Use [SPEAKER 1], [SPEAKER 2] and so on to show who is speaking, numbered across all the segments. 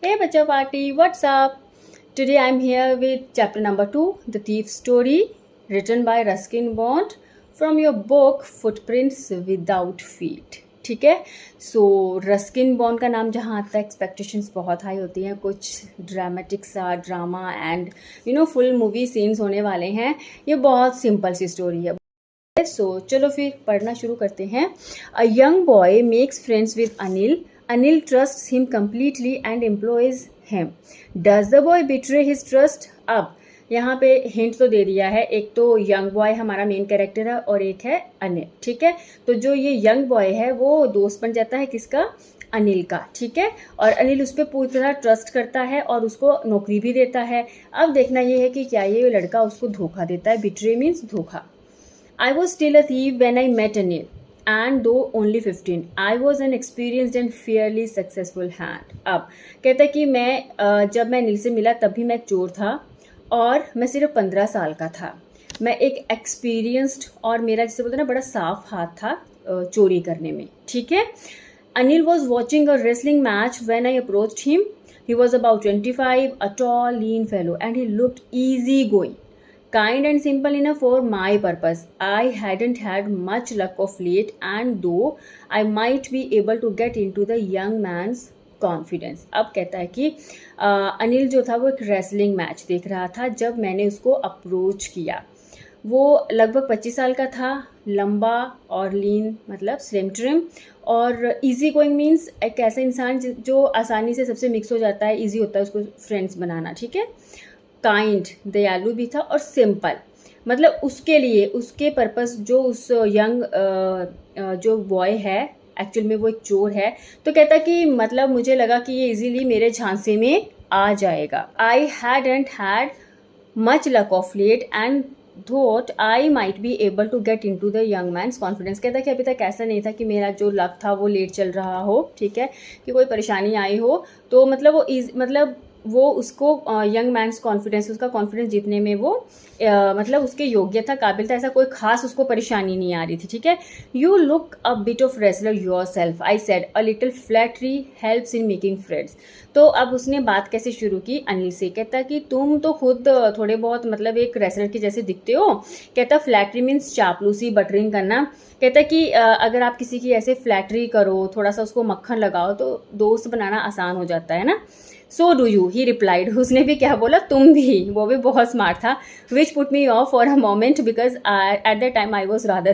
[SPEAKER 1] Hey Bacha Party, what's up? Today I'm here with chapter number 2, The Thief's Story, written by Ruskin Bond from your book Footprints Without Feet. ठीक है, सो Ruskin bond का नाम जहाँ आता है expectations बहुत high होती हैं, कुछ ड्रामेटिक सा drama and full movie scenes होने वाले हैं। ये बहुत सिंपल सी स्टोरी है। चलो फिर पढ़ना शुरू करते हैं। A young boy makes friends with Anil. Anil trusts him completely and employs him. Does the boy betray his trust? अब यहाँ पे हिंट तो दे दिया है, एक तो यंग बॉय हमारा मेन कैरेक्टर है और एक है अनिल। ठीक है, तो जो ये यंग बॉय है वो दोस्त बन जाता है किसका? अनिल का। ठीक है, और अनिल उस पर पूरी तरह ट्रस्ट करता है और उसको नौकरी भी देता है। अब देखना ये है कि क्या ये लड़का उसको धोखा देता है। बिट्रे मीन्स धोखा। I was still a thief when I met Anil. And though only 15, I was an experienced and fairly successful hand. अब कहता है कि जब मैं अनिल से मिला तब भी मैं एक चोर था और मैं सिर्फ 15 साल का था। मैं एक एक्सपीरियंस्ड और मेरा जिसे बोलते हैं ना बड़ा साफ हाथ था चोरी करने में। ठीक है, Anil was watching a wrestling match when I approached him. He was about 25, a tall lean fellow and he looked easy going. Kind and simple enough for my purpose. I hadn't had much luck of late, and though I might be able to get into the young man's confidence. अब कहता है कि अनिल जो था वो एक wrestling match देख रहा था जब मैंने उसको अप्रोच किया। वो लगभग 25 साल का था, लंबा और लीन मतलब स्लिम ट्रिम, और इजी गोइंग मीन्स एक ऐसा इंसान जो आसानी से सबसे मिक्स हो जाता है, इजी होता है उसको फ्रेंड्स बनाना। ठीक है, काइंड दयालु भी था और सिंपल, मतलब उसके लिए उसके पर्पस जो उस यंग जो बॉय है एक्चुअल में वो एक चोर है, तो कहता कि मतलब मुझे लगा कि ये इजीली मेरे झांसे में आ जाएगा। I hadn't had much luck of late and thought I might be able to get into the young man's confidence. कहता कि अभी तक ऐसा नहीं था कि मेरा जो लक था वो लेट चल रहा हो। ठीक है, कि कोई परेशानी आई हो तो मतलब वो उसको यंग मैंस कॉन्फिडेंस, उसका कॉन्फिडेंस जीतने में वो मतलब उसके योग्य था, काबिल था, ऐसा कोई खास उसको परेशानी नहीं आ रही थी। ठीक है, you look a bit of wrestler your self, I said, a little flattery helps in making friends. तो अब उसने बात कैसे शुरू की अनिल से। कहता कि तुम तो खुद थोड़े बहुत मतलब एक रेसलर के जैसे दिखते हो। कहता फ्लैटरी मीन्स चापलूसी, बटरिंग करना। कहता कि अगर आप किसी की ऐसे फ्लैटरी करो, थोड़ा सा उसको मक्खन लगाओ तो दोस्त बनाना आसान हो जाता है ना। So do you, he replied. उसने भी क्या बोला, तुम भी. वो भी बहुत स्मार्ट था. Which put me of for a moment because at the time I was rather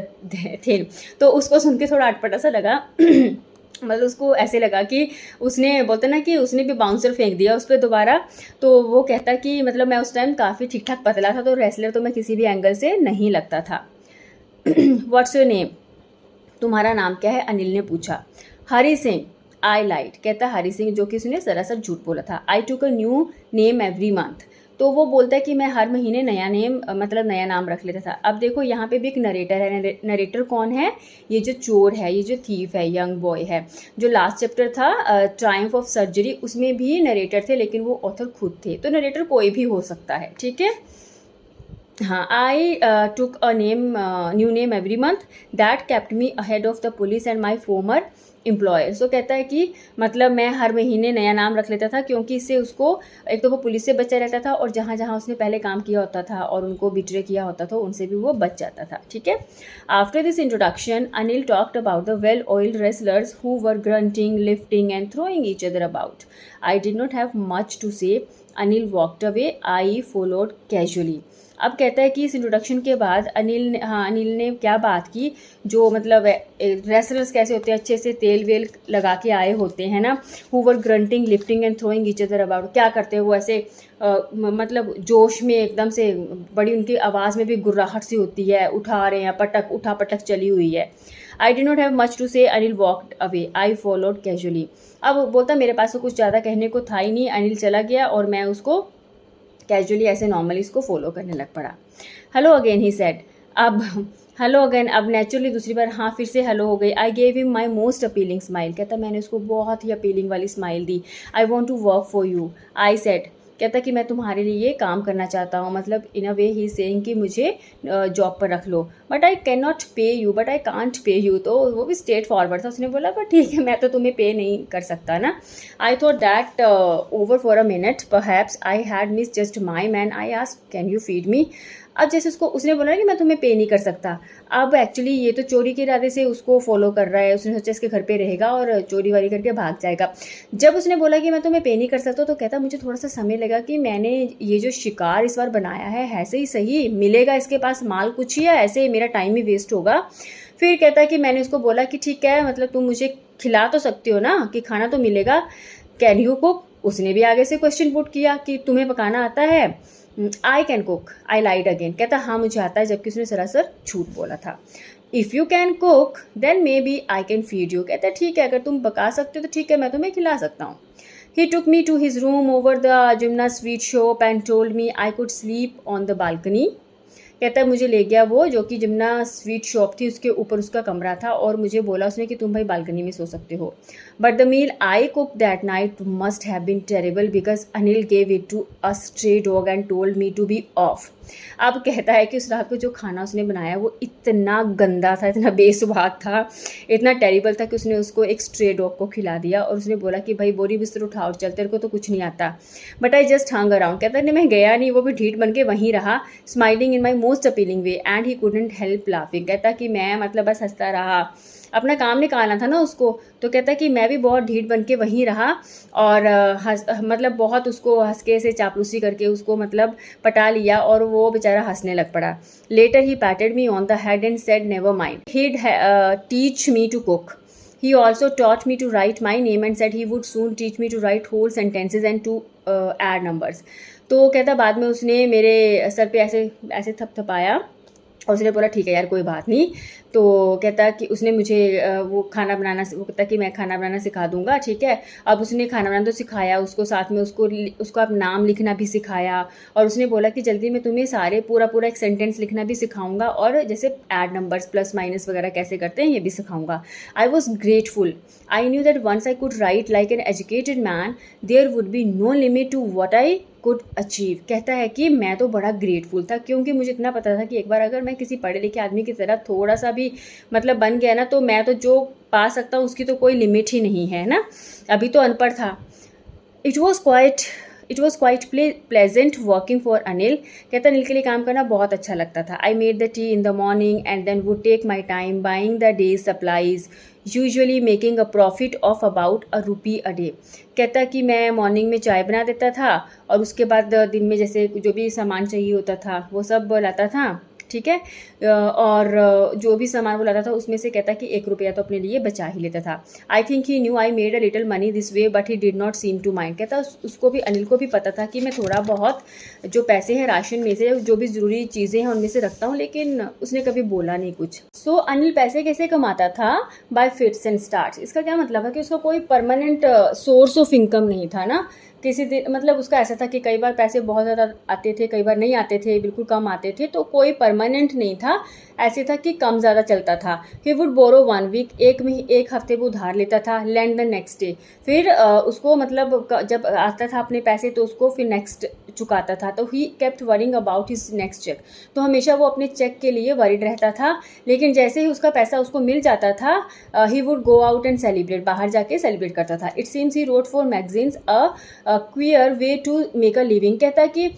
[SPEAKER 1] thin. तो उसको सुन के थोड़ा अटपटा सा लगा मतलब उसको ऐसे लगा कि उसने बोलते ना कि उसने भी बाउंसर फेंक दिया उस पर दोबारा। तो वो कहता कि मतलब मैं उस टाइम काफ़ी ठीक ठाक पतला था, तो रेसलर तो मैं किसी भी एंगल से नहीं लगता था. व्हाट्स योर नेम, तुम्हारा नाम क्या है, अनिल ने पूछा. हरी सिंह, आई लाइट. कहता हरी सिंह, जो कि उसने सरासर झूठ बोला था. I took a new name every month. तो वो बोलता है कि मैं हर महीने नया नेम मतलब नया नाम रख लेता था. अब देखो यहाँ पे भी एक नरेटर है. नरेटर कौन है? ये जो चोर है, ये जो थीफ है, यंग बॉय है. जो लास्ट चैप्टर था ट्रायम्फ ऑफ सर्जरी, उसमें भी नरेटर थे लेकिन वो ऑथर खुद थे. तो नरेटर कोई भी हो सकता है. ठीक है, हाँ. I took a new name every month that kept me ahead of the police and my former employer. So कहता है कि मतलब मैं हर महीने नया नाम रख लेता था क्योंकि इससे उसको एक तो वो पुलिस से बचा रहता था और जहाँ जहाँ उसने पहले काम किया होता था और उनको बिट्रे किया होता था उनसे भी वो बच जाता था. ठीक है, after this introduction Anil talked about the well oiled wrestlers who were grunting, lifting and throwing each other about. I did not have much to say. Anil walked away. I followed casually. अब कहता है कि इस इंट्रोडक्शन के बाद अनिल ने क्या बात की, जो मतलब रेसलर्स कैसे होते हैं, अच्छे से तेल वेल लगा के आए होते हैं ना. Who were grunting, lifting and throwing each other about. क्या करते हैं वो ऐसे मतलब जोश में एकदम से, बड़ी उनकी आवाज़ में भी गुर्राहट सी होती है, उठा रहे हैं, उठा पटक चली हुई है. I did not have much to say. Anil walked away. I followed casually. अब बोलता मेरे पास तो कुछ ज़्यादा कहने को था ही नहीं. अनिल चला गया और मैं उसको कैजुअली ऐसे नॉर्मली इसको फॉलो करने लग पड़ा. Hello again, he said. अब हेलो अगेन, अब नेचुरली दूसरी बार हाँ फिर से हेलो हो गई. I gave him my most appealing smile. कहता मैंने उसको बहुत ही अपीलिंग वाली स्माइल दी. I want to work for you. I said कहता कि मैं तुम्हारे लिए काम करना चाहता हूँ, मतलब इन अ वे ही सेइंग कि मुझे जॉब पर रख लो, बट आई कैन नॉट पे you, but I can't pay you. तो वो भी स्ट्रेट फॉरवर्ड था, उसने बोला पर ठीक है मैं तो तुम्हें पे नहीं कर सकता ना। I thought that over for a minute perhaps I had miss just my man, I asked can you feed me. अब जैसे उसने बोला कि मैं तुम्हें पे नहीं कर सकता, अब एक्चुअली ये तो चोरी के इरादे से उसको फॉलो कर रहा है, उसने सोचा इसके घर पे रहेगा और चोरी वारी करके भाग जाएगा। जब उसने बोला कि मैं तुम्हें पे नहीं कर सकता, तो कहता मुझे थोड़ा सा समय लगा कि मैंने ये जो शिकार इस बार बनाया है ऐसे ही सही मिलेगा इसके पास माल कुछ, या ऐसे ही मेरा टाइम ही वेस्ट होगा। फिर कहता है कि मैंने उसको बोला कि ठीक है, मतलब तुम मुझे खिला तो सकती हो ना, कि खाना तो मिलेगा, कैन यू कुक। उसने भी आगे से क्वेश्चन पुट किया कि तुम्हें पकाना आता है। I can cook, I lied again. कहता हाँ मुझे आता है, जबकि उसने सरासर झूठ बोला था। If you can cook then maybe I can feed you. कहता है ठीक है, अगर तुम पका सकते हो तो ठीक है, मैं तुम्हें खिला सकता हूँ। He took me to his room over the Jimna's sweet shop and told me I could sleep on the balcony. कहता है मुझे ले गया वो जो कि जिम्ना स्वीट शॉप थी उसके ऊपर उसका कमरा था, और मुझे बोला उसने कि तुम भाई बालकनी में सो सकते हो। But the meal I cook that night must have been terrible because Anil gave it to a stray dog and told me to be off. अब कहता है कि उस रात को जो खाना उसने बनाया वो इतना गंदा था, इतना बेसुभाग था, इतना टेरिबल था कि उसने उसको एक स्ट्रे डॉग को खिला दिया, और उसने बोला कि भाई बोरी बिस्तर उठाओ चल, तेरे को तो कुछ नहीं आता। But I just hung around. कहता है मैं गया नहीं, वो भी ढीठ बन के वहीं रहा, smiling in my most appealing way and he couldn't help laughing. कहता कि मैं मतलब बस हंसता रहा, अपना काम निकालना था ना उसको, तो कहता कि मैं भी बहुत ढीठ बन के वहीं रहा, और मतलब बहुत उसको हंस के से चापलूसी करके उसको मतलब पटा लिया, और वो बेचारा हंसने लग पड़ा। Later he patted me on the head and said never mind, he'd teach me to cook. He also taught me to write my name and said he would soon teach me to write whole sentences and to add numbers. तो कहता बाद में उसने मेरे sir पे ऐसे ऐसे थपथपाया, और उसने बोला ठीक है यार कोई बात नहीं। तो कहता कि उसने मुझे वो खाना बनाना, वो कहता कि मैं खाना बनाना सिखा दूंगा, ठीक है। अब उसने खाना बनाना तो सिखाया उसको, साथ में उसको अब नाम लिखना भी सिखाया, और उसने बोला कि जल्दी मैं तुम्हें सारे पूरा एक सेंटेंस लिखना भी सिखाऊंगा, और जैसे ऐड नंबर्स प्लस माइनस वगैरह कैसे करते हैं ये भी सिखाऊंगा। I was grateful, I knew that once I could write like an educated man there would be no limit to what I could achieve. कहता है कि मैं तो बड़ा ग्रेटफुल था, क्योंकि मुझे इतना पता था कि एक बार अगर मैं किसी पढ़े लिखे आदमी की तरह थोड़ा सा भी मतलब बन गया ना, तो मैं तो जो पा सकता हूँ उसकी तो कोई लिमिट ही नहीं है ना। अभी तो अनपढ़ था। It was quite pleasant working for Anil. कहता अनिल के लिए काम करना बहुत अच्छा लगता था। I made the tea in the morning and then would take my time buying the day's supplies, usually making a profit of about ₹1 a day। कहता कि मैं मॉर्निंग में चाय बना देता था, और उसके बाद दिन में जैसे जो भी सामान चाहिए होता था वो सब लाता था, ठीक है। और जो भी सामान वो लाता था उसमें से कहता कि ₹1 तो अपने लिए बचा ही लेता था। I think he knew I made a little money this way but he did not seem to mind. कहता उसको भी, अनिल को भी पता था कि मैं थोड़ा बहुत जो पैसे हैं राशन में से, जो भी ज़रूरी चीज़ें हैं उनमें से रखता हूँ, लेकिन उसने कभी बोला नहीं कुछ। सो अनिल पैसे कैसे कमाता था? Bye fits and starts. इसका क्या मतलब है कि उसका कोई परमानेंट सोर्स ऑफ इनकम नहीं था ना। किसी दिन मतलब उसका ऐसा था कि कई बार पैसे बहुत ज़्यादा आते थे, कई बार नहीं आते थे, बिल्कुल कम आते थे, तो कोई परमानेंट नहीं था। ऐसे था कि कम ज़्यादा चलता था। ही वुड बोरो 1 week, एक हफ्ते वो उधार लेता था, लैंड द नेक्स्ट डे। फिर उसको मतलब जब आता था अपने पैसे तो उसको फिर नेक्स्ट चुकाता था। तो he kept worrying about his next check. तो हमेशा वो अपने चेक के लिए वरीड रहता था, लेकिन जैसे ही उसका पैसा उसको मिल जाता था he would go out and celebrate, बाहर जाके सेलिब्रेट करता था। It seems he wrote for magazines a queer way to make a living. कहता है कि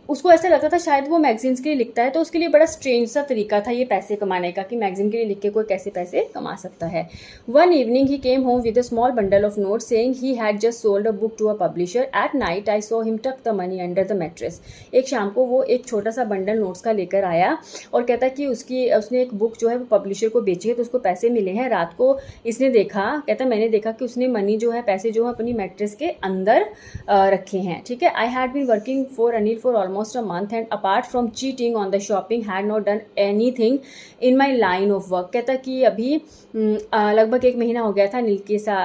[SPEAKER 1] उसको ऐसा लगता था शायद वो मैगजीन्स के लिए लिखता है, तो उसके लिए बड़ा स्ट्रेंज सा तरीका था ये पैसे कमाने का, कि मैगजीन के लिए लिख के कोई कैसे पैसे कमा सकता है। One evening he came home with a small bundle of notes saying he had just sold a book to a publisher. At night I saw him tuck the money under the mattress. एक शाम को वो एक छोटा सा bundle notes का लेकर आया, और कहता कि उसने एक बुक जो है वो पब्लिशर को बेची है, तो उसको पैसे मिले हैं। रात को इसने देखा, कहता मैंने देखा कि उसने मनी जो है, पैसे जो है अपनी मैट्रेस के अंदर रखे हैं, ठीक है। I had been working for Anil for almost a month and apart from cheating on the shopping had had not done anything in my line of work. कहता कि अभी लगभग 1 महीना हो गया था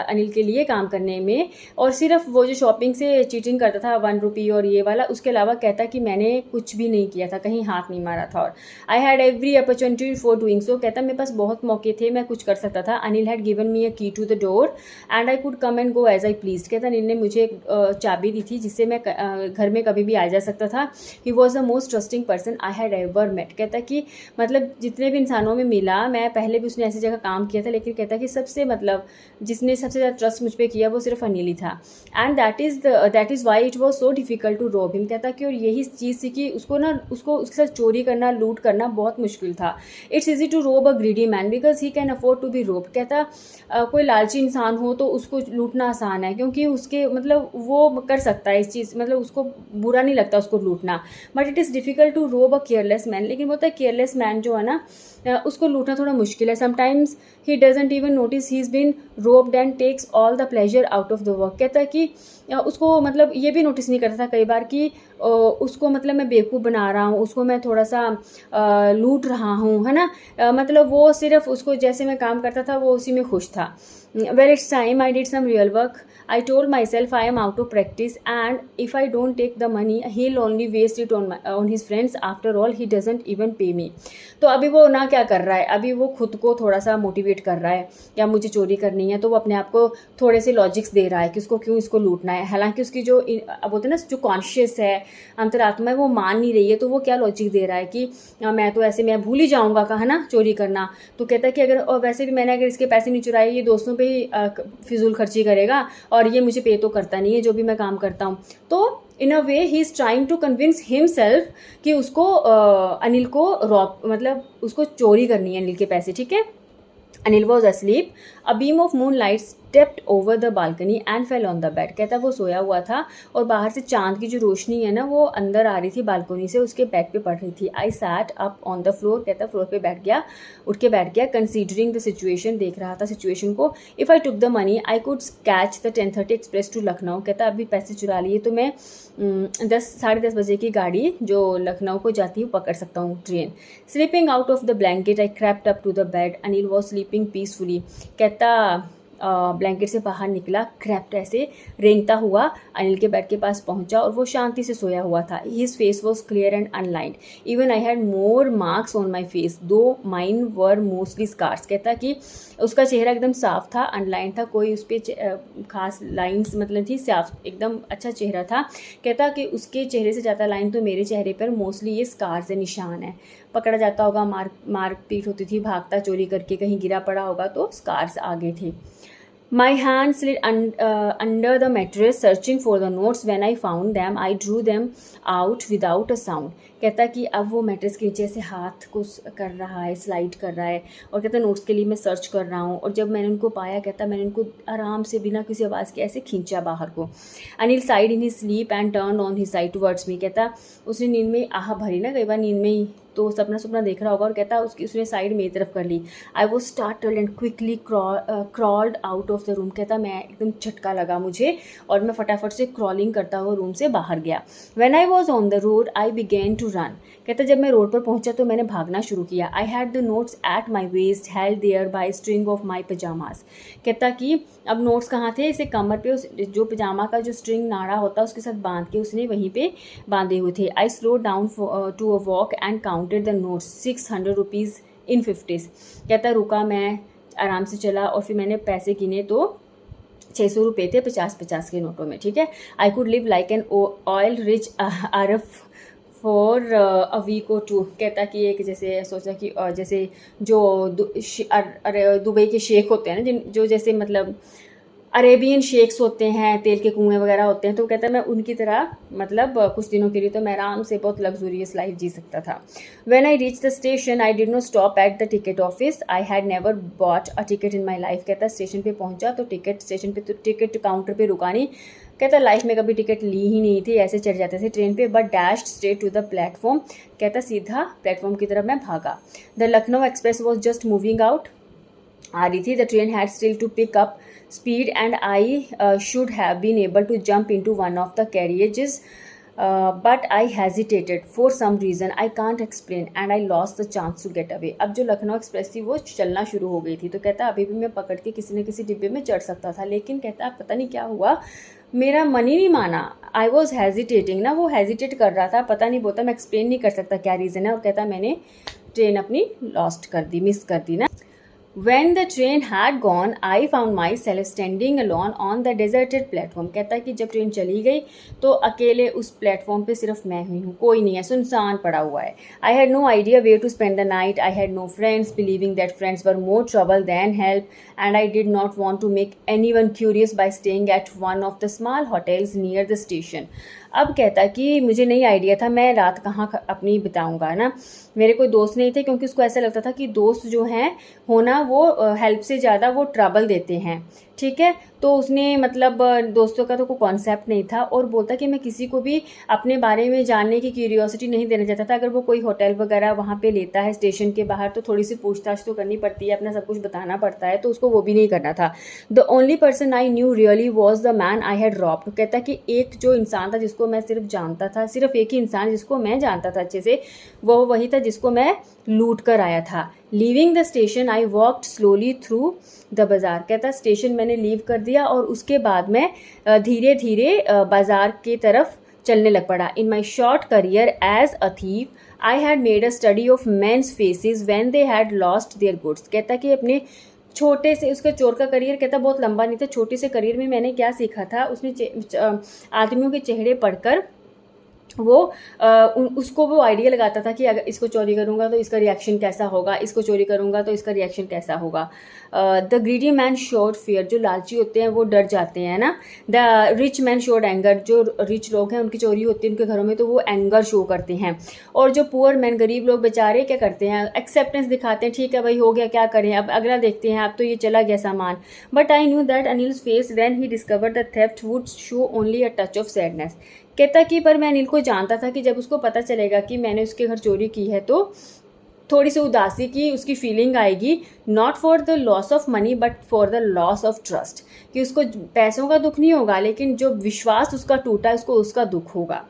[SPEAKER 1] अनिल के लिए काम करने में, और सिर्फ वो जो शॉपिंग से चीटिंग करता था 1 रुपी और ये वाला, उसके अलावा कहता कि मैंने कुछ भी नहीं किया था, कहीं हाथ नहीं मारा था। और I had every opportunity for doing so. कहता मेरे पास बहुत मौके थे, मैं कुछ कर सकता था। Anil had given me a key to the door and I could come and go as I please. कहता अनिल ने मुझे चाबी दी थी जिससे मैं घर में कभी भी आ जा सकता था। He was the most trusting person I had ever met. कहता कि मतलब जितने भी इंसानों में मिला, मैं पहले भी उसने ऐसी जगह काम किया था, लेकिन कहता कि सबसे मतलब जिसने सबसे ज़्यादा ट्रस्ट मुझ पर किया वो सिर्फ अनिल ही था। And that is why it was so difficult to rob him. कहता कि और यही चीज़ थी कि उसको उसके साथ चोरी करना, लूट करना बहुत मुश्किल था। It's easy to rob a greedy man because he can afford to be rob. कहता कोई लालची इंसान हो तो उसको लूटना आसान है, क्योंकि उसके मतलब वो कर सकता है इस चीज़, मतलब उसको बुरा नहीं लगता उसको लूटना। But it is difficult to rob a careless man. लेकिन बोलता है केयरलेस मैन जो है ना, उसको लूटना थोड़ा मुश्किल है। Sometimes he doesn't even notice he is been robbed and takes all the pleasure out of the work. कहता है कि उसको मतलब ये भी नोटिस नहीं करता था कई बार कि उसको मतलब मैं बेवकूफ़ बना रहा हूँ, उसको मैं थोड़ा सा लूट रहा हूँ, है ना। मतलब वो सिर्फ उसको जैसे मैं काम करता था वो उसी में खुश था। Well it's time I did some real work. I told myself I am out of practice and if I don't take the money he will only waste it on his friends. After all he doesn't even pay me. तो अभी वो ना क्या कर रहा है, अभी वो खुद को थोड़ा सा मोटिवेट कर रहा है या मुझे चोरी करनी है, तो वो अपने आप को थोड़े से लॉजिक्स दे रहा है कि उसको क्यों इसको लूटना है। हालांकि उसकी जो अब बोलते हैं ना जो कॉन्शियस है, अंतरात्मा है, वो मान नहीं रही है, तो वो क्या लॉजिक दे रहा है कि मैं तो ऐसे मैं भूल ही जाऊँगा कहा ना चोरी करना। तो कहता है कि अगर और वैसे भी मैंने अगर इसके पैसे नहीं चुराए, ये दोस्तों पे ही फिजूल खर्ची करेगा और ये मुझे पे तो करता नहीं है जो भी मैं काम करता हूँ। तो in a way he is trying to convince himself कि उसको अनिल को रॉब मतलब उसको चोरी करनी है अनिल के पैसे, ठीक है। Anil was asleep. A beam of moonlight stepped over the balcony and fell on the bed. कहता वो सोया हुआ था और बाहर से चांद की जो रोशनी है ना वो अंदर आ रही थी बालकनी से, उसके बेड पे पड़ रही थी। I sat up on the floor. कहता फ्लोर पे बैठ गया, उठ के बैठ गया। कंसीडरिंग द सिचुएशन, देख रहा था सिचुएशन को। If I took the money I could catch the 10:30 express to Lucknow. कहता अभी पैसे चुरा लिए तो मैं 10-10:30 बजे की गाड़ी जो लखनऊ को जाती है पकड़ सकता हूँ, train. Sleeping out of the blanket I crept up to the bed. Anil was sleeping peacefully. कहता ब्लैंकेट से बाहर निकला, क्रैप्ट ऐसे रेंगता हुआ अनिल के बेड के पास पहुंचा और वो शांति से सोया हुआ था। His face was clear and unlined. Even I had more marks on my face दो माइन वर मोस्टली स्कार्स। कहता कि उसका चेहरा एकदम साफ था, अनलाइन था, कोई उस पर खास लाइन्स मतलब थी, साफ एकदम अच्छा चेहरा था। कहता कि उसके चेहरे से ज़्यादा लाइन तो मेरे चेहरे पर मोस्टली ये स्कार से निशान है। पकड़ा जाता होगा, मार पीट होती थी, भागता चोरी करके कहीं गिरा पड़ा होगा तो स्कार्स आगे थे। My hand slid under the mattress searching for the notes. When I found them, I drew them out without a sound. कहता कि अब वो मैट्रेस के नीचे से हाथ को कर रहा है, स्लाइड कर रहा है और कहता नोट्स के लिए मैं सर्च कर रहा हूँ। और जब मैंने उनको पाया, कहता मैंने उनको आराम से बिना किसी आवाज़ के ऐसे खींचा बाहर को। Anil side in his sleep and turn on his side towards me. कहता उसने नींद में आह भरी ना, कई बार नींद में ही तो सपना देख रहा होगा, और कहता उसने साइड मेरी तरफ कर ली। I was startled and quickly crawled out of the room. कहता मैं एकदम झटका लगा मुझे और मैं फटाफट से क्रॉलिंग करता हुआ रूम से बाहर गया। When I was on the road I began to run. कहता जब मैं रोड पर पहुंचा तो मैंने भागना शुरू किया। I had the notes at my waste held there by string of my pyjamas. कहता कि अब नोट्स कहाँ थे, इसे कमर पे जो पजामा का जो स्ट्रिंग नाड़ा होता है उसके साथ बांध के उसने वहीं पे बांधे हुए थे। I slow down to a walk and counted the notes 600 rupees in 50s। कहता रुका, मैं आराम से चला और फिर मैंने पैसे गिने तो 600 रुपये थे 50-50 के नोटों में, ठीक है। I could live like an oil rich Arab for a week or two. कहता कि एक जैसे सोचा कि जैसे जो दुबई के शेख होते हैं ना, जो जैसे मतलब अरेबियन शेक्स होते हैं, तेल के कुएं वगैरह होते हैं, तो कहता है मैं उनकी तरह मतलब कुछ दिनों के लिए तो मैं आराम से बहुत लग्जूरियस लाइफ जी सकता था। When I reach the station I did not stop at the ticket office. I had never bought a ticket in my life. कहता स्टेशन पे पहुंचा तो स्टेशन पे तो टिकट काउंटर पे रुका नहीं। कहता लाइफ में कभी टिकट ली ही नहीं थी, ऐसे चढ़ जाते थे ट्रेन पे, but dashed straight to the platform. कहता सीधा प्लेटफॉर्म की तरफ मैं भागा। The Lucknow express was just moving out, आ रही थी। The train had still to pick up speed and I should have been able to jump into one of the carriages but I hesitated for some reason I can't explain and I lost the chance to get away. अब जो Lucknow express थी वो चलना शुरू हो गई थी, तो कहता अभी भी मैं पकड़ के किसी न किसी डिब्बे में चढ़ सकता था, लेकिन कहता पता नहीं क्या हुआ, मेरा मन ही नहीं माना। आई वॉज हेजिटेटिंग ना, वो हेजिटेट कर रहा था, पता नहीं बोलता, मैं एक्सप्लेन नहीं कर सकता क्या रीज़न है। और कहता मैंने ट्रेन अपनी लॉस्ट कर दी, मिस कर दी ना। When the train had gone, I found myself standing alone on the deserted platform। कहता है कि जब ट्रेन चली गई तो अकेले उस प्लेटफॉर्म पे सिर्फ मैं हुई हूँ, कोई नहीं है, सुनसान पड़ा हुआ है। I had no idea where to spend the night, I had no friends, believing that friends were more trouble than help, and I did not want to make anyone curious by staying at one of the small hotels near the station। अब कहता कि मुझे नहीं idea था मैं रात कहाँ अपनी बिताऊंगा ना, मेरे कोई दोस्त नहीं थे, क्योंकि उसको ऐसा लगता था कि दोस्त जो हैं होना वो हेल्प से ज़्यादा वो ट्रबल देते हैं, ठीक है। तो उसने मतलब दोस्तों का तो कोई कॉन्सेप्ट नहीं था, और बोलता कि मैं किसी को भी अपने बारे में जानने की क्यूरियोसिटी नहीं देना चाहता था। अगर वो कोई होटल वगैरह वहाँ पे लेता है स्टेशन के बाहर तो थोड़ी सी पूछताछ तो करनी पड़ती है, अपना सब कुछ बताना पड़ता है, तो उसको वो भी नहीं करना था। The only person I knew really was the man I had robbed. कहता कि एक जो इंसान था जिसको मैं सिर्फ जानता था, सिर्फ एक ही इंसान जिसको मैं जानता था अच्छे से, वो वही था जिसको मैं लूट कर आया था। Leaving the station I walked slowly through the बाज़ार। कहता स्टेशन मैंने लीव कर दिया और उसके बाद मैं धीरे धीरे बाज़ार की तरफ चलने लग पड़ा। In my short career as a thief I had made a study of men's faces when they had lost their goods. कहता कि अपने छोटे से, उसका चोर का करियर कहता बहुत लंबा नहीं था, छोटे से करियर में मैंने क्या सीखा था, उसने आदमियों के चेहरे पढ़कर वो उसको वो आइडिया लगाता था कि अगर इसको चोरी करूँगा तो इसका रिएक्शन कैसा होगा, इसको चोरी करूँगा तो इसका रिएक्शन कैसा होगा। The greedy man showed fear, जो लालची होते हैं वो डर जाते हैं ना। The rich man showed anger, जो रिच लोग हैं उनकी चोरी होती है उनके घरों में तो वो एंगर शो करते हैं। और जो पुअर मैन, गरीब लोग बेचारे क्या करते हैं, एक्सेप्टेंस दिखाते हैं, ठीक है भाई हो गया क्या करें, अब अगला देखते हैं, अब तो ये चला गया सामान। But I knew that Anil's face when he discovered the theft would show only a touch of sadness. कहता कि पर मैं अनिल को जानता था कि जब उसको पता चलेगा कि मैंने उसके घर चोरी की है तो थोड़ी सी उदासी की उसकी फीलिंग आएगी, not for the loss of money but for the loss of trust, कि उसको पैसों का दुख नहीं होगा लेकिन जो विश्वास उसका टूटा उसको उसका दुख होगा।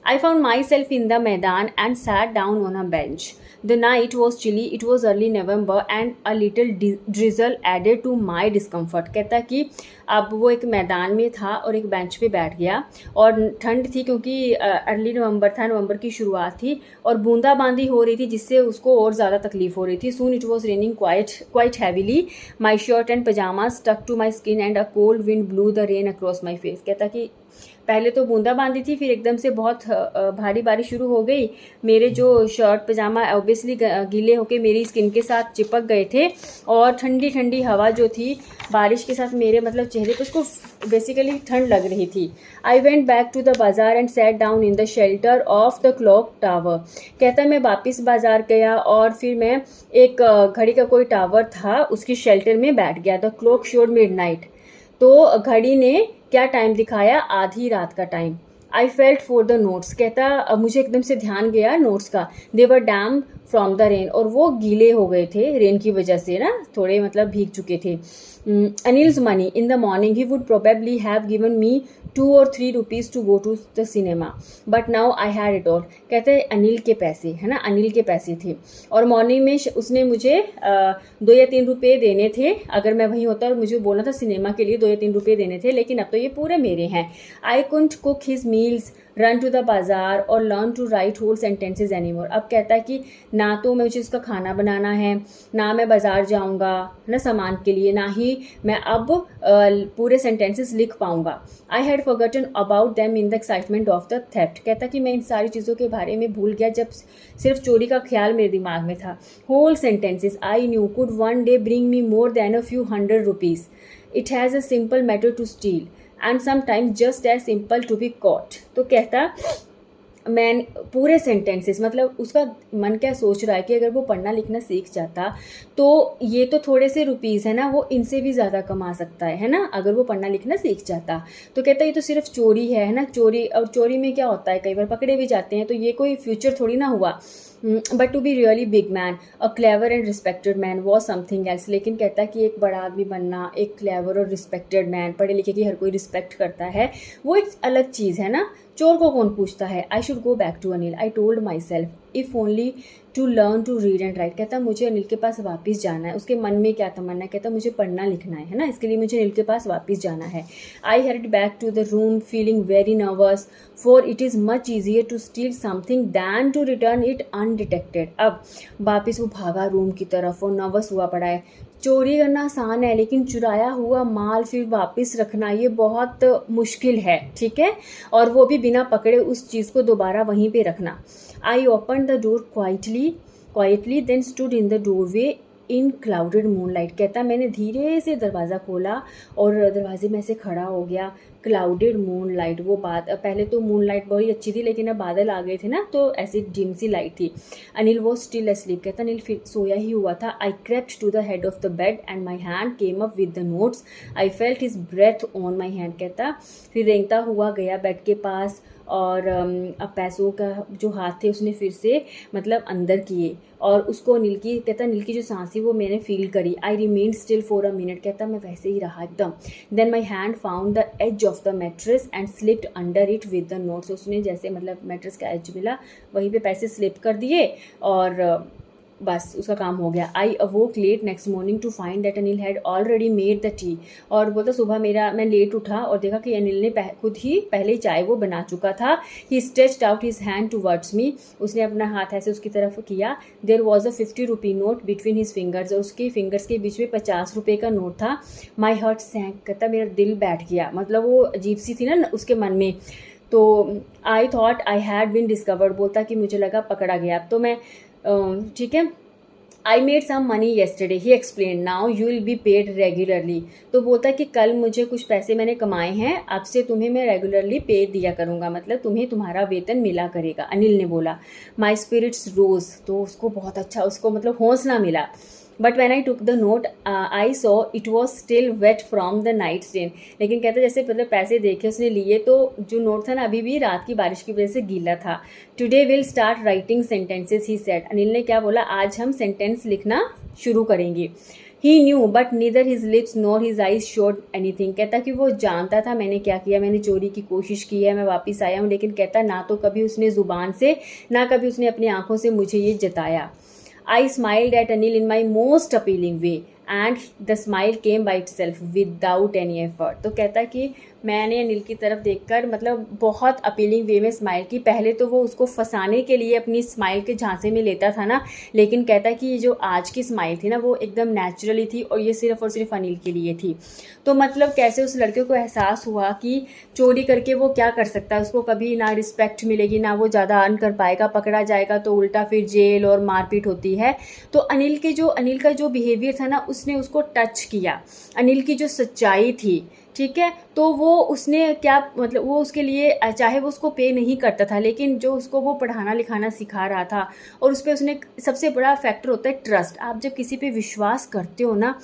[SPEAKER 1] I found myself in the मैदान and sat down on a bench. The night was chilly, it was early November and a little drizzle added to my discomfort। कहता कि अब वो एक मैदान में था और एक बेंच पे बैठ गया और ठंड थी क्योंकि अर्ली नवंबर था, नवंबर की शुरुआत थी और बूंदाबांदी हो रही थी जिससे उसको और ज़्यादा तकलीफ हो रही थी। Soon it was raining quite heavily. My shirt and pajamas stuck to my skin and a cold wind blew the rain across my face। कहता कि पहले तो बूंदाबांदी थी, फिर एकदम से बहुत भारी बारिश शुरू हो गई, मेरे जो शर्ट पजामा ऑब्वियसली गीले होके मेरी स्किन के साथ चिपक गए थे और ठंडी ठंडी हवा जो थी बारिश के साथ मेरे मतलब चेहरे पे उसको बेसिकली ठंड लग रही थी। I went back to the bazaar and sat down in the shelter of the clock tower. कहता मैं वापस बाज़ार गया और फिर मैं एक घड़ी का कोई टावर था उसकी शेल्टर में बैठ गया। द क्लॉक शोड मिडनाइट, तो घड़ी ने क्या टाइम दिखाया, आधी रात का time. I felt for the notes. कहता अब मुझे एकदम से ध्यान गया नोट्स का। दे वर डैम फ्रॉम द रेन, और वो गीले हो गए थे रेन की वजह से ना, थोड़े मतलब भीग चुके थे। Anil's money in the morning he would probably have given me 2 or 3 rupees to go to the cinema but now I had it all. कहते हैं अनिल के पैसे है ना, अनिल के पैसे थे और मॉर्निंग में उसने मुझे 2 या 3 रुपये देने थे, अगर मैं वहीं होता और मुझे बोलना था सिनेमा के लिए 2 या 3 रुपये देने थे, लेकिन अब तो ये पूरे मेरे हैं। I can't cook his meals, run to the bazaar or learn to write whole sentences anymore. अब कहता है कि ना तो मुझे उसका खाना बनाना है, ना मैं बाज़ार जाऊंगा ना सामान के लिए, ना ही मैं अब पूरे सेंटेंसेस लिख पाऊंगा। I had forgotten about them in the excitement of the theft. कहता कि मैं इन सारी चीज़ों के बारे में भूल गया जब सिर्फ चोरी का ख्याल मेरे दिमाग में था। Whole sentences I knew could one day bring me more than a few hundred rupees. It has a simple matter to steal and sometimes just as simple to be caught। तो कहता मैं पूरे सेंटेंसेस मतलब उसका मन क्या सोच रहा है कि अगर वो पढ़ना लिखना सीख जाता तो ये तो थोड़े से रुपीज़ है ना, वो इनसे भी ज़्यादा कमा सकता है ना, अगर वो पढ़ना लिखना सीख जाता। तो कहता ये तो सिर्फ चोरी है ना, चोरी, और चोरी में क्या होता है कई बार पकड़े भी जाते हैं, तो ये कोई फ्यूचर थोड़ी ना हुआ। But to be really big man, a clever and respected man was something else. लेकिन कहता कि एक बड़ा आदमी बनना, एक क्लेवर और रिस्पेक्टेड मैन, पढ़े लिखे की हर कोई रिस्पेक्ट करता है, वो एक अलग चीज़ है ना। चोर को कौन पूछता है। I should go back to Anil, I told myself if only to learn to read and write. कहता मुझे अनिल के पास वापस जाना है। उसके मन में क्या तमन्ना है, कहता मुझे पढ़ना लिखना है ना, इसके लिए मुझे अनिल के पास वापस जाना है। I headed back to the room feeling very nervous, for it is much easier to steal something than to return it undetected. अब वापस वो भागा रूम की तरफ, वो नर्वस हुआ पड़ा है। चोरी करना आसान है, लेकिन चुराया हुआ माल फिर वापस रखना ये बहुत मुश्किल है, ठीक है, और वो भी बिना पकड़े उस चीज़ को दोबारा वहीं पे रखना। I open the door quietly then stood in the doorway in clouded moonlight. कहता मैंने धीरे से दरवाज़ा खोला और दरवाजे में से खड़ा हो गया। क्लाउडेड मूनलाइट, वो बात पहले तो मूनलाइट बड़ी अच्छी थी, लेकिन अब बादल आ गए थे ना, तो ऐसी डिम सी लाइट थी। अनिल वो स्टिल अस्लीप। कहता अनिल फिर सोया ही हुआ था। I crept to the head of the bed and my hand came up with the notes. I felt his breath on my hand. कहता फिर रेंगता हुआ गया बेड के पास और अब पैसों का जो हाथ थे उसने फिर से मतलब अंदर किए और उसको अनिल की जो सांसी वो मैंने फील करी। I remain still for a minute. कहता मैं वैसे ही रहा एकदम। Then my hand found the edge of the mattress and slipped under it with the notes. उसने जैसे मतलब मैट्रेस का एज मिला वहीं पे पैसे स्लिप कर दिए और बस उसका काम हो गया। I awoke late next morning to find that Anil had already made the tea. और बोलता सुबह मैं लेट उठा और देखा कि अनिल ने खुद ही पहले चाय वो बना चुका था। He stretched out his hand towards me. उसने अपना हाथ ऐसे उसकी तरफ किया। There was a 50 rupee note between his fingers. और उसके फिंगर्स के बीच में 50 रुपये का नोट था। My heart sank. कहता मेरा दिल बैठ गया, मतलब वो अजीब सी थी ना उसके मन में। तो I thought I had been discovered. बोलता कि मुझे लगा पकड़ा गया। अब तो मैं ठीक है। I made some money yesterday, he explain, now you will be paid regularly. तो बोलता है कि कल मुझे कुछ पैसे मैंने कमाए हैं, अब से तुम्हें मैं रेगुलरली पे दिया करूँगा, मतलब तुम्हें तुम्हारा वेतन मिला करेगा। अनिल ने बोला। My spirits rose. तो उसको बहुत अच्छा, उसको मतलब हौसला मिला। But when I took the note I saw it was still wet from the night rain. लेकिन कहते जैसे मतलब पैसे देखे उसने लिए तो जो नोट था ना अभी भी रात की बारिश की वजह से गीला था। Today will start writing sentences, he said. Anil ने क्या बोला, आज हम सेंटेंस लिखना शुरू करेंगे। He knew but neither his lips nor his eyes showed anything. कहता कि वो जानता था मैंने क्या किया, मैंने चोरी की कोशिश की है, मैं वापस आया हूँ, लेकिन कहता ना तो कभी उसने ज़ुबान से ना कभी उसने अपनी आंखों से मुझे ये जताया। I smiled at Anil in my most appealing way and the smile came by itself without any effort। तो कहता कि मैंने अनिल की तरफ देखकर मतलब बहुत अपीलिंग वे में स्माइल की। पहले तो वो उसको फंसाने के लिए अपनी स्माइल के झांसे में लेता था ना, लेकिन कहता कि ये जो आज की स्माइल थी ना वो एकदम नेचुरली थी और ये सिर्फ और सिर्फ अनिल के लिए थी। तो मतलब कैसे उस लड़के को एहसास हुआ कि चोरी करके वो क्या कर सकता है, उसको कभी ना रिस्पेक्ट मिलेगी, ना वो ज़्यादा अर्न कर पाएगा, पकड़ा जाएगा तो उल्टा फिर जेल और मारपीट होती है। तो अनिल का जो बिहेवियर था ना उसने उसको टच किया। अनिल की जो सच्चाई थी, ठीक है, तो वो उसने क्या मतलब वो उसके लिए चाहे वो उसको पे नहीं करता था, लेकिन जो उसको वो पढ़ाना लिखाना सिखा रहा था और उस पर उसने सबसे बड़ा फैक्टर होता है ट्रस्ट। आप जब किसी पे विश्वास करते हो ना,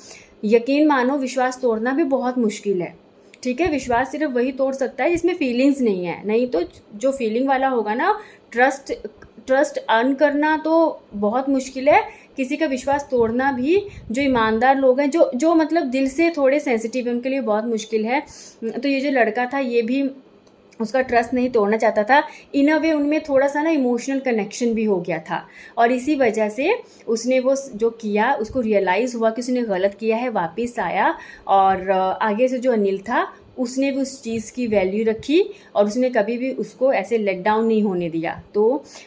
[SPEAKER 1] यकीन मानो विश्वास तोड़ना भी बहुत मुश्किल है, ठीक है। विश्वास सिर्फ वही तोड़ सकता है जिसमें फीलिंग्स नहीं है, नहीं तो जो फीलिंग वाला होगा ना, ट्रस्ट अर्न करना तो बहुत मुश्किल है। किसी का विश्वास तोड़ना भी, जो ईमानदार लोग हैं, जो मतलब दिल से थोड़े सेंसिटिव हैं, उनके लिए बहुत मुश्किल है। तो ये जो लड़का था ये भी उसका ट्रस्ट नहीं तोड़ना चाहता था। इन अ वे उनमें थोड़ा सा ना इमोशनल कनेक्शन भी हो गया था और इसी वजह से उसने वो जो किया उसको रियलाइज़ हुआ कि उसने गलत किया है, वापस आया और आगे से जो अनिल था उसने भी उस चीज़ की वैल्यू रखी और उसने कभी भी उसको ऐसे लेट डाउन नहीं होने दिया। तो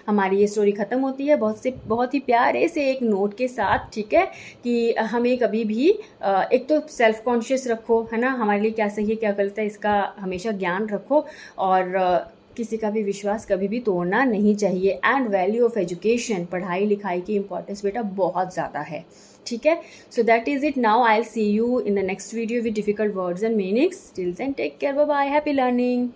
[SPEAKER 1] हमारी ये स्टोरी ख़त्म होती है बहुत ही प्यारे से एक नोट के साथ, ठीक है, कि हमें कभी भी एक तो सेल्फ कॉन्शियस रखो, है ना, हमारे लिए क्या सही है क्या गलत है इसका हमेशा ज्ञान रखो और किसी का भी विश्वास कभी भी तोड़ना नहीं चाहिए। एंड वैल्यू ऑफ एजुकेशन, पढ़ाई लिखाई की इंपॉर्टेंस बेटा बहुत ज़्यादा है, ठीक है। So that is it. Now I will see you in the next video with difficult words and meanings. Till then take care, bye bye, happy learning.